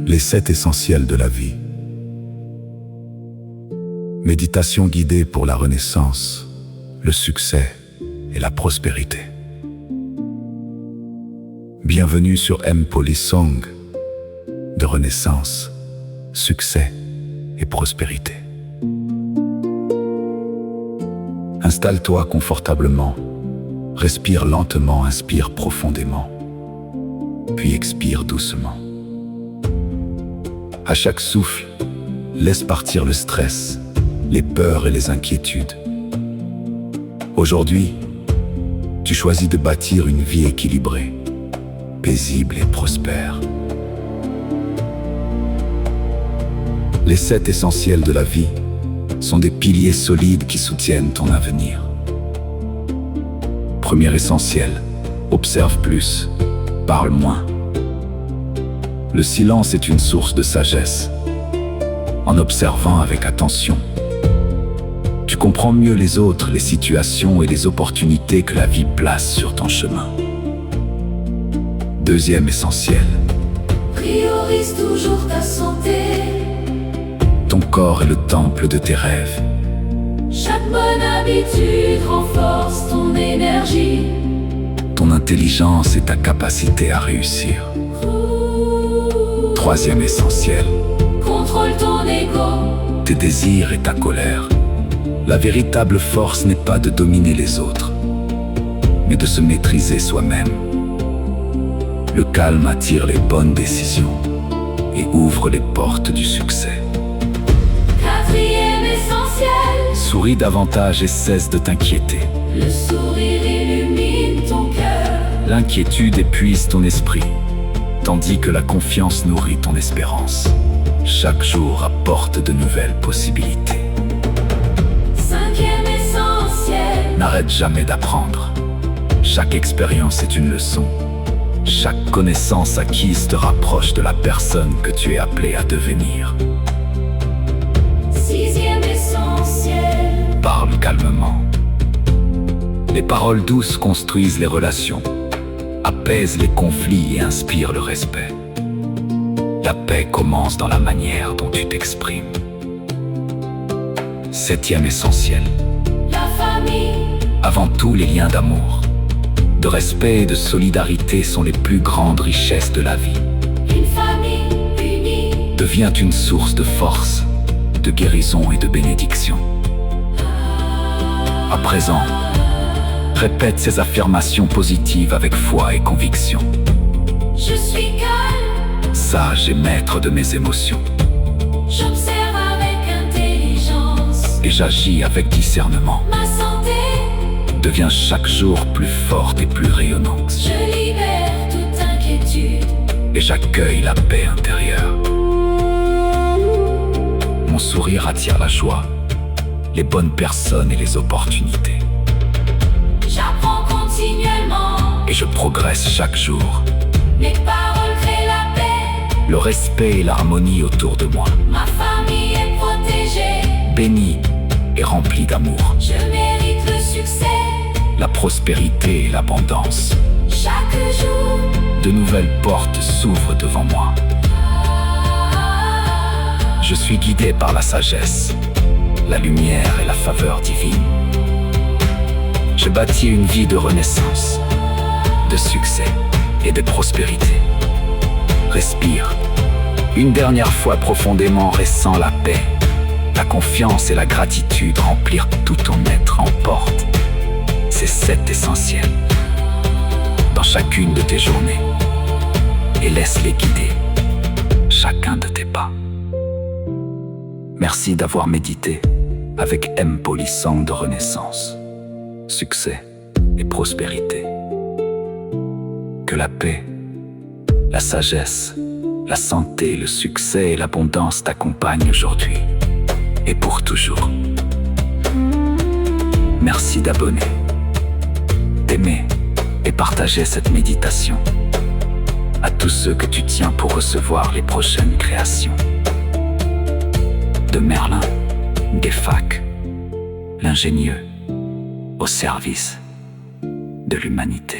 Les 7 essentiels de la vie. Méditation guidée pour la renaissance, le succès et la prospérité. Bienvenue sur M-Polisong, de renaissance, succès et prospérité. Installe-toi confortablement, respire lentement, inspire profondément, puis expire doucement. À chaque souffle, laisse partir le stress, les peurs et les inquiétudes. Aujourd'hui, tu choisis de bâtir une vie équilibrée, paisible et prospère. Les 7 essentiels de la vie sont des piliers solides qui soutiennent ton avenir. Premier essentiel, observe plus, parle moins. Le silence est une source de sagesse. En observant avec attention, tu comprends mieux les autres, les situations et les opportunités que la vie place sur ton chemin. Deuxième essentiel, priorise toujours ta santé. Ton corps est le temple de tes rêves. Chaque bonne habitude renforce ton énergie. Ton intelligence et ta capacité à réussir. Troisième essentiel, contrôle ton ego. Tes désirs et ta colère. La véritable force n'est pas de dominer les autres, mais de se maîtriser soi-même. Le calme attire les bonnes décisions et ouvre les portes du succès. Quatrième essentiel, souris davantage et cesse de t'inquiéter. le sourire illumine ton cœur. L'inquiétude épuise ton esprit, tandis que la confiance nourrit ton espérance. Chaque jour apporte de nouvelles possibilités. Cinquième essentiel, N'arrête jamais d'apprendre. Chaque expérience est une leçon. Chaque connaissance acquise te rapproche de la personne que tu es appelé à devenir. sixième essentiel, Parle calmement. Les paroles douces construisent les relations, apaisent les conflits et inspirent le respect. La paix commence dans la manière dont tu t'exprimes. Septième essentiel, la famille. avant tout les liens d'amour, de respect et de solidarité sont les plus grandes richesses de la vie. Une famille unie, Devient une source de force, de guérison et de bénédiction. À présent, répète ces affirmations positives avec foi et conviction. je suis calme, Sage et maître de mes émotions, j'observe avec intelligence. et j'agis avec discernement. Ma santé, Devient chaque jour plus forte et plus rayonnante, je libère toute inquiétude. et j'accueille la paix intérieure. Mon sourire attire la joie, les bonnes personnes et les opportunités, J'apprends continuellement, et je progresse chaque jour. mes paroles créent la paix. Le respect et l'harmonie autour de moi, Ma famille est protégée, béni et rempli d'amour. je mérite le succès. La prospérité et l'abondance, Chaque jour, de nouvelles portes s'ouvrent devant moi. Je suis guidé par la sagesse, la lumière et la faveur divine. Je bâtis une vie de renaissance, de succès et de prospérité. Respire. Une dernière fois profondément, ressens la paix, la confiance et la gratitude remplir tout ton être. Emporte ces 7 essentiels dans chacune de tes journées et laisse-les guider chacun de tes pas. Merci d'avoir médité avec M-Polisong de renaissance, succès et prospérité. Que la paix, la sagesse, la santé, le succès et l'abondance t'accompagnent aujourd'hui et pour toujours. Merci d'abonner, d'aimer et partager cette méditation à tous ceux que tu tiens pour recevoir les prochaines créations. De Merlin, Gefak, l'ingénieux, au service de l'humanité.